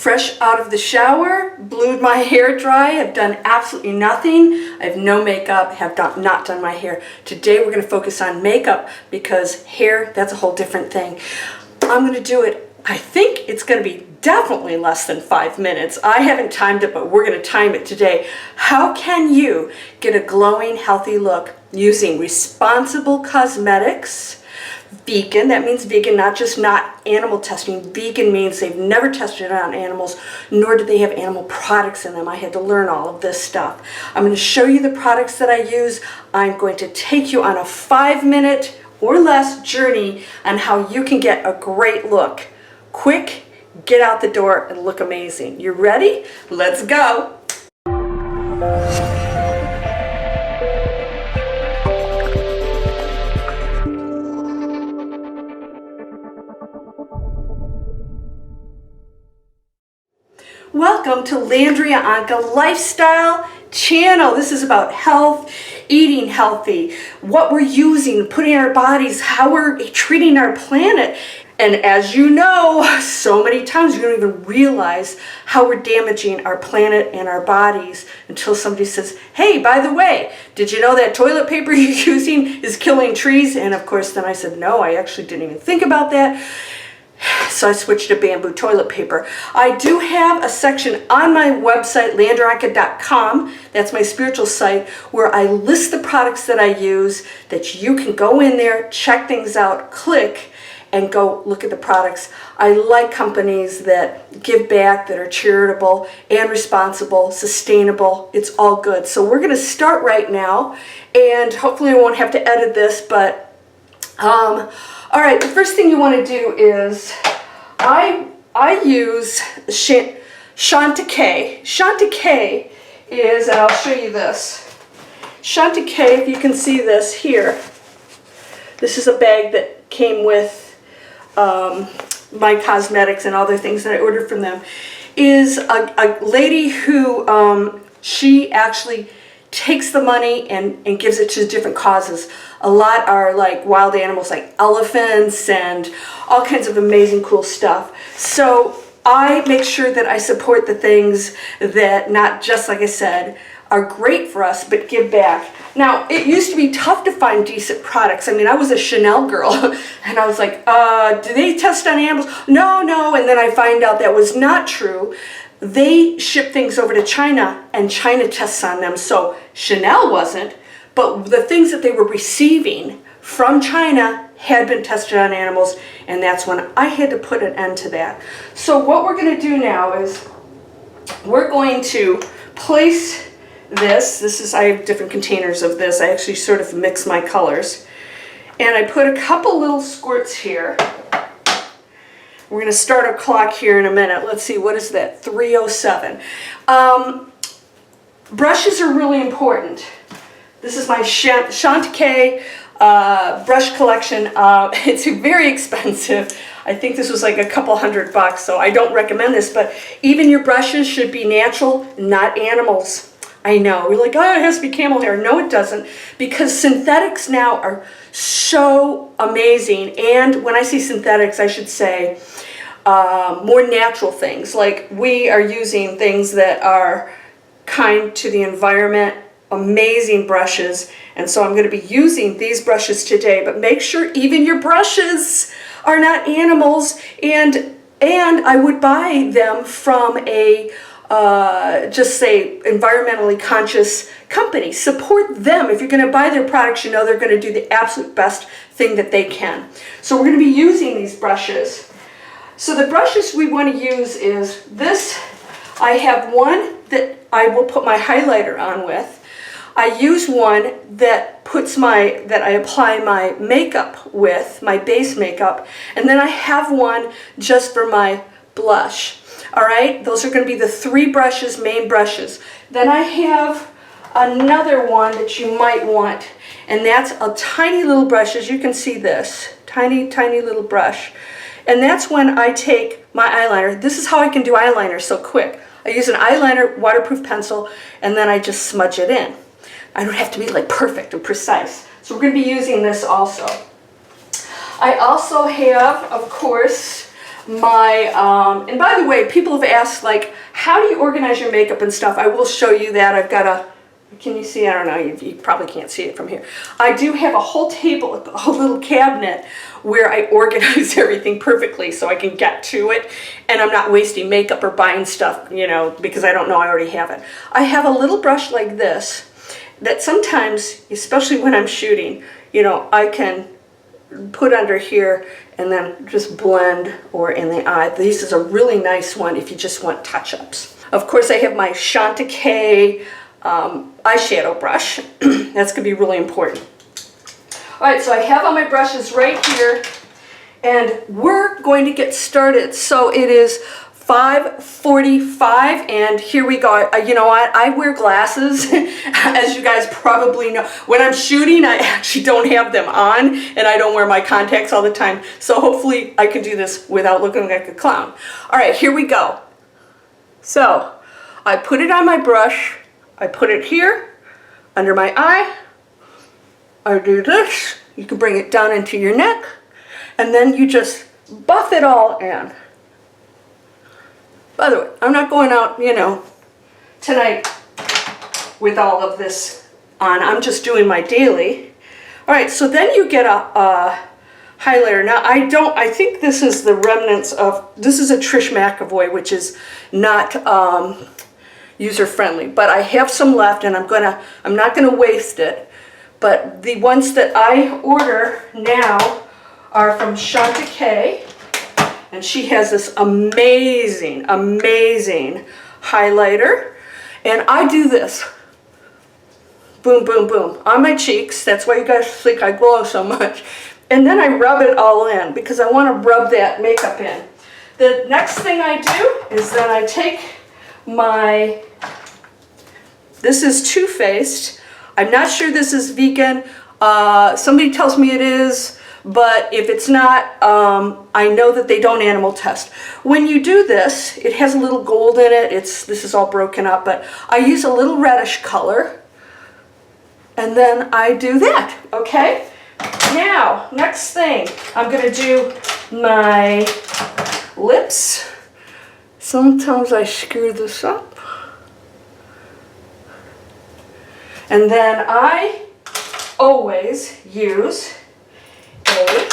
fresh out of the shower, glued my hair dry. I've done absolutely nothing. I have no makeup, have not done my hair. Today we're going to focus on makeup because hair, that's a whole different thing. I'm going to do it, I think it's going to be definitely less than 5 minutes. I haven't timed it, but we're going to time it today. How can you get a glowing, healthy look using responsible cosmetics? Vegan, that means vegan, not just not animal testing. Vegan means they've never tested it on animals, nor do they have animal products in them. I had to learn all of this stuff. I'm going to show you the products that I use. I'm going to take you on a 5-minute or less journey on how you can get a great look. Quick, get out the door and look amazing. You ready? Let's go. Welcome to Landria Onkka Lifestyle Channel. This is about health, eating healthy, what we're using, putting in our bodies, how we're treating our planet. And as you know, so many times you don't even realize how we're damaging our planet and our bodies until somebody says, hey, by the way, did you know that toilet paper you're using is killing trees? And of course, then I said, no, I actually didn't even think about that. So I switched to bamboo toilet paper. I do have a section on my website, landriaonkka.com. That's my spiritual site, where I list the products that I use, that you can go in there, check things out, click, and go look at the products. I like companies that give back, that are charitable and responsible, sustainable. It's all good. So we're going to start right now, and hopefully I won't have to edit this, but all right, the first thing you want to do is I use Chanticleer. Chanticleer is, and I'll show you this. Chanticleer, if you can see this here, this is a bag that came with my cosmetics and other things that I ordered from them, is a lady who, she actually takes the money and gives it to different causes. A lot are like wild animals, like elephants and all kinds of amazing cool stuff. So I make sure that I support the things that, not just like I said, are great for us, but give back. Now, it used to be tough to find decent products. I mean, I was a Chanel girl, and I was like, do they test on animals? No, and then I find out that was not true. They ship things over to China, and China tests on them, so Chanel wasn't, but the things that they were receiving from China had been tested on animals, and that's when I had to put an end to that. So what we're going to do now is we're going to place this, I have different containers of this. I actually sort of mix my colors, and I put a couple little squirts here. We're going to start our clock here in a minute. Let's see, what is that? 3:07. Brushes are really important. This is my Chanticleer brush collection. It's very expensive. I think this was like a couple $100, so I don't recommend this, but even your brushes should be natural, not animals. I know, we're like, oh, it has to be camel hair. No, it doesn't, because synthetics now are so amazing. And when I say synthetics, I should say more natural things. Like, we are using things that are kind to the environment, amazing brushes. And so I'm going to be using these brushes today, but make sure even your brushes are not animals. And I would buy them from a just say environmentally conscious company. Support them. If you're going to buy their products, you know they're going to do the absolute best thing that they can. So we're going to be using these brushes. So the brushes we want to use is this. I have one that I will put my highlighter on with. I use one that I apply my makeup with, my base makeup, and then I have one just for my blush. All right, those are going to be the 3 brushes, main brushes. Then I have another one that you might want, and that's a tiny little brush. As you can see, this tiny little brush, and that's when I take my eyeliner. This is how I can do eyeliner so quick. I use an eyeliner waterproof pencil, and then I just smudge it in. I don't have to be like perfect and precise. So we're going to be using this also. I also have, of course, my, and by the way, people have asked, like, how do you organize your makeup and stuff? I will show you that. I've got a, can you see? I don't know, you probably can't see it from here. I do have a whole table, a whole little cabinet where I organize everything perfectly so I can get to it and I'm not wasting makeup or buying stuff, you know, because I don't know I already have it. I have a little brush like this that sometimes, especially when I'm shooting, you know, I can put under here and then just blend or in the eye. This is a really nice one if you just want touch-ups. Of course, I have my Chanticleer eyeshadow brush. That's going to be really important. All right, so I have all my brushes right here, and we're going to get started. So it is 5:45, and here we go. You know what? I wear glasses, as you guys probably know. When I'm shooting, I actually don't have them on, and I don't wear my contacts all the time. So hopefully I can do this without looking like a clown. All right, here we go. So I put it on my brush. I put it here, under my eye. I do this. You can bring it down into your neck, and then you just buff it all in. By the way, I'm not going out, you know, tonight with all of this on. I'm just doing my daily. All right, so then you get a highlighter. Now, I think this is the remnants of, this is a Trish McAvoy, which is not user-friendly, but I have some left, and I'm not gonna waste it. But the ones that I order now are from Chanticleer, and she has this amazing, amazing highlighter. And I do this, boom, boom, boom, on my cheeks. That's why you guys think I glow so much. And then I rub it all in because I want to rub that makeup in. The next thing I do is then I take my, this is Too Faced. I'm not sure this is vegan. Somebody tells me it is, but if it's not, I know that they don't animal test. When you do this, it has a little gold in it. This is all broken up, but I use a little reddish color, and then I do that, okay? Now, next thing, I'm gonna do my lips. Sometimes I screw this up. And then I always use a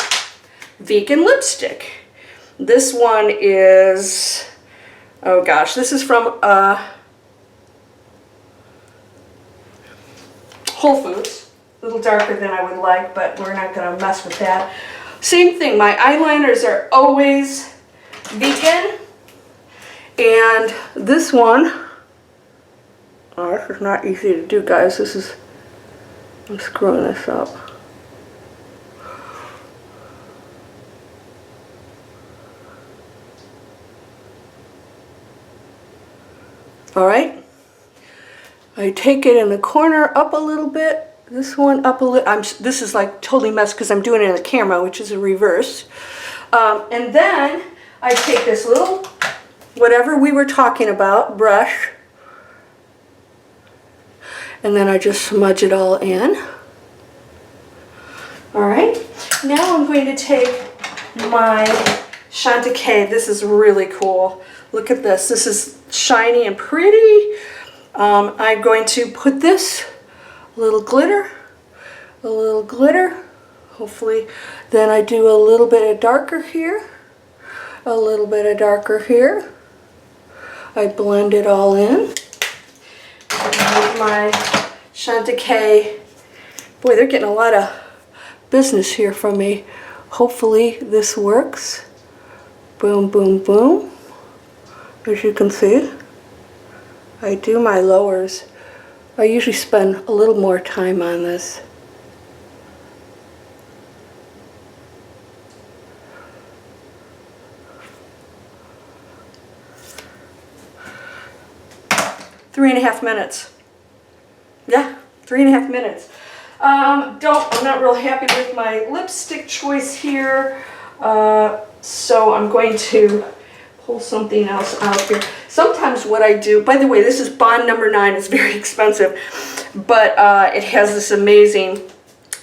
vegan lipstick. This one is, oh gosh, this is from Whole Foods. A little darker than I would like, but we're not gonna mess with that. Same thing, my eyeliners are always vegan. And this one, oh, this is not easy to do, guys. I'm screwing this up. All right. I take it in the corner up a little bit. This one up a little. This is like totally messed because I'm doing it in the camera, which is a reverse. And then I take this little, whatever we were talking about, brush. And then I just smudge it all in. All right, now I'm going to take my Chanticleer. This is really cool. Look at this. This is shiny and pretty. I'm going to put this, a little glitter, hopefully. Then I do a little bit of darker here, a little bit of darker here. I blend it all in. My Chanticleer. Boy, they're getting a lot of business here from me. Hopefully this works. Boom, boom, boom. As you can see, I do my lowers. I usually spend a little more time on this. Three and a half minutes. Yeah, 3.5 minutes. I'm not real happy with my lipstick choice here, so I'm going to pull something else out here. Sometimes what I do, by the way, this is Bond number 9. It's very expensive, but it has this amazing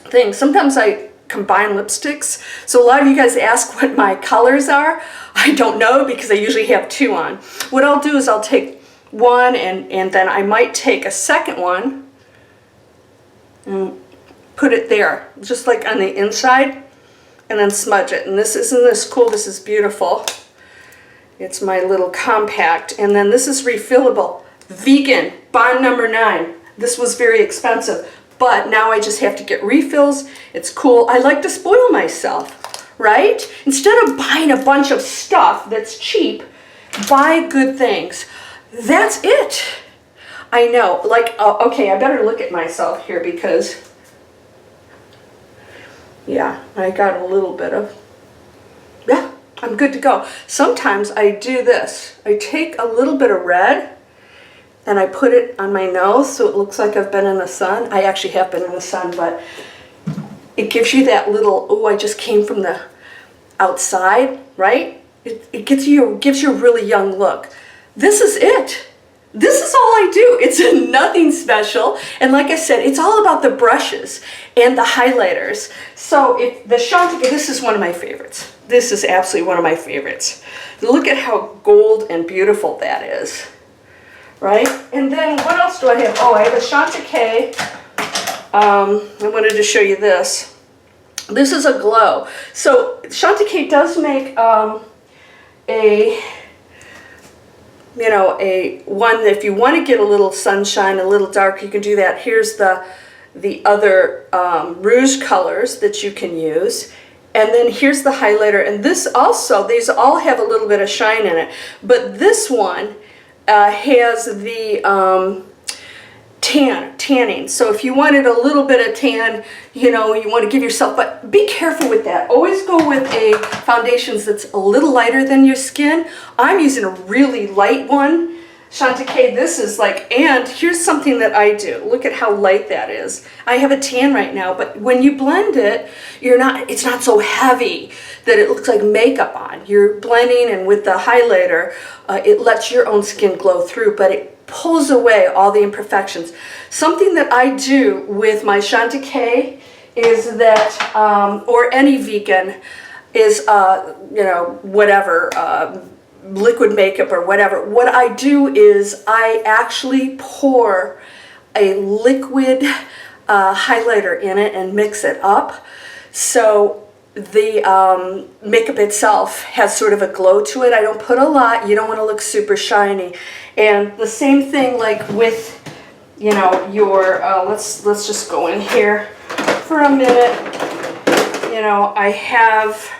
thing. Sometimes combined lipsticks. So a lot of you guys ask what my colors are. I don't know because I usually have 2 on. What I'll do is I'll take one and then I might take a second one and put it there, just like on the inside, and then smudge it. And isn't this cool? This is beautiful. It's my little compact. And then this is refillable. Vegan, bond number 9. This was very expensive, but now I just have to get refills. It's cool. I like to spoil myself, right? Instead of buying a bunch of stuff that's cheap, buy good things. That's it. I know, like, okay, I better look at myself here because, yeah, I got a little bit of, yeah, I'm good to go. Sometimes I do this. I take a little bit of red and I put it on my nose so it looks like I've been in the sun. I actually have been in the sun, but it gives you that little, oh, I just came from the outside, right? It gives you a really young look. This is it. This is all I do. It's nothing special. And like I said, it's all about the brushes and the highlighters. So if the Chanticleer, this is one of my favorites. This is absolutely one of my favorites. Look at how gold and beautiful that is, right? And then what else do I have? Oh, I have a Chanticleer. I wanted to show you this. This is a glow. So Chanticleer does make a one that if you want to get a little sunshine, a little dark, you can do that. Here's the other rouge colors that you can use. And then here's the highlighter. And this also, these all have a little bit of shine in it. But this one has the tanning. So if you wanted a little bit of tan, you want to give yourself, but be careful with that. Always go with a foundation that's a little lighter than your skin. I'm using a really light one. Chanticleer, this is like, and here's something that I do. Look at how light that is. I have a tan right now, but when you blend it, it's not so heavy that it looks like makeup on. You're blending, and with the highlighter, it lets your own skin glow through, but it pulls away all the imperfections. Something that I do with my Chanticleer is that, or any vegan, is, whatever, liquid makeup or whatever. What I do is I actually pour a liquid highlighter in it and mix it up. So the makeup itself has sort of a glow to it. I don't put a lot. You don't want to look super shiny. And the same thing like with, your, let's just go in here for a minute. I have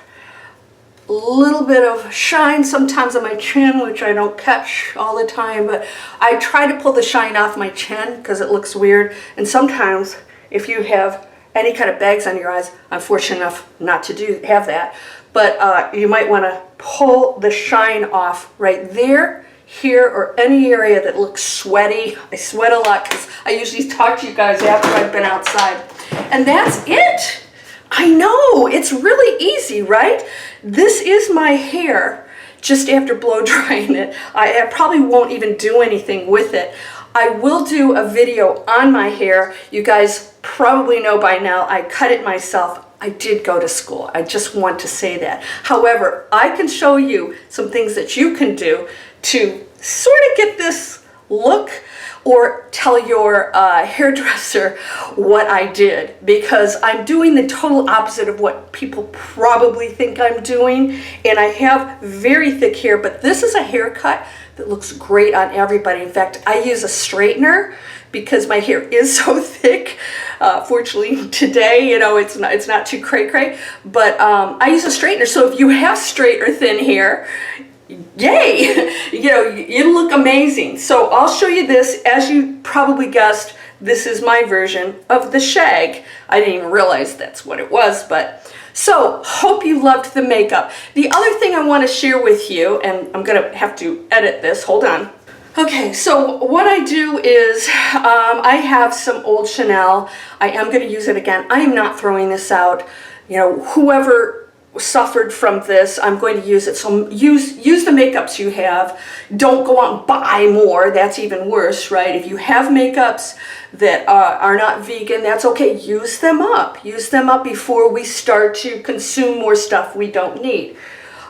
a little bit of shine sometimes on my chin, which I don't catch all the time, but I try to pull the shine off my chin because it looks weird. And sometimes if you have any kind of bags on your eyes, I'm fortunate enough not to have that, but you might want to pull the shine off right there, here, or any area that looks sweaty. I sweat a lot because I usually talk to you guys after I've been outside. And that's it. I know, it's really easy, right? This is my hair just after blow drying it. I probably won't even do anything with it. I will do a video on my hair. You guys probably know by now I cut it myself. I did go to school. I just want to say that. However, I can show you some things that you can do to sort of get this look, or tell your hairdresser what I did, because I'm doing the total opposite of what people probably think I'm doing. And I have very thick hair, but this is a haircut that looks great on everybody. In fact, I use a straightener because my hair is so thick. Fortunately today, it's not too cray-cray, but I use a straightener. So if you have straight or thin hair, yay, you look amazing. So I'll show you this. As you probably guessed, this is my version of the shag. I didn't even realize that's what it was, but so hope you loved the makeup. The other thing I want to share with you, and I'm gonna have to edit this, hold on. Okay, so what I do is I have some old Chanel. I am going to use it again. I am not throwing this out. Whoever suffered from this, I'm going to use it. So use the makeups you have. Don't go out and buy more. That's even worse, right? If you have makeups that are not vegan, that's okay. Use them up. Use them up before we start to consume more stuff we don't need.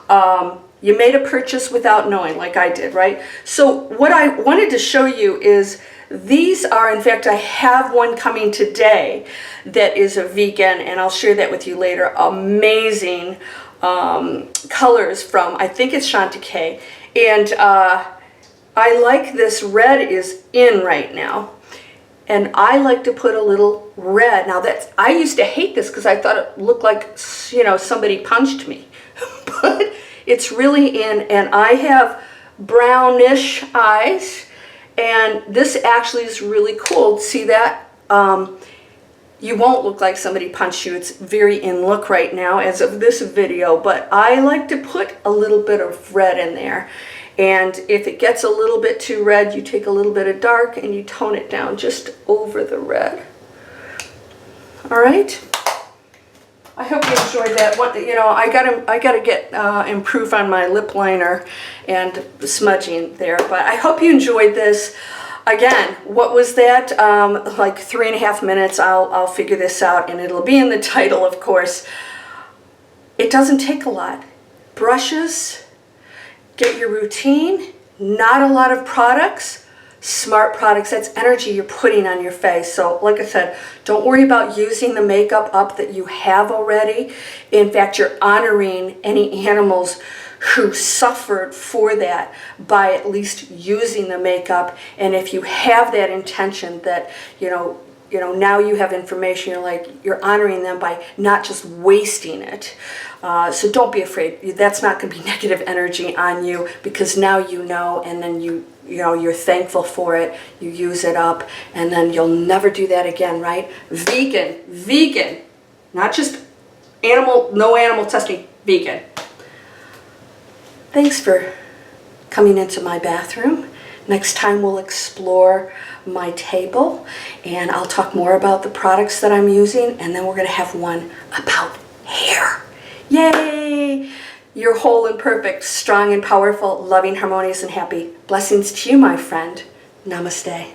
You made a purchase without knowing, like I did, right? So what I wanted to show you is these are, in fact, I have one coming today that is a vegan, and I'll share that with you later. Amazing colors from, I think it's Chanticleer. And I like this red is in right now. And I like to put a little red. Now I used to hate this because I thought it looked like, you know, somebody punched me. But it's really in, and I have brownish eyes. And this actually is really cool. See that? You won't look like somebody punched you. It's very in look right now as of this video, but I like to put a little bit of red in there. And if it gets a little bit too red, you take a little bit of dark and you tone it down just over the red. All right? I hope you enjoyed that. You know, I gotta get improve on my lip liner and smudging there. But I hope you enjoyed this. Again, what was that? Like 3.5 minutes. I'll figure this out, and it'll be in the title, of course. It doesn't take a lot. Brushes. Get your routine. Not a lot of products. Smart products. That's energy you're putting on your face. So like I said, don't worry about using the makeup up that you have already. In fact, you're honoring any animals who suffered for that by at least using the makeup. And if you have that intention that, you know, now you have information, you're honoring them by not just wasting it. So don't be afraid. That's not going to be negative energy on you, because now you know, and then you're thankful for it. You use it up, and then you'll never do that again, right? Vegan, not just no animal testing, vegan. Thanks for coming into my bathroom. Next time we'll explore my table, and I'll talk more about the products that I'm using, and then we're going to have one about hair. Yay! You're whole and perfect, strong and powerful, loving, harmonious, and happy. Blessings to you, my friend. Namaste.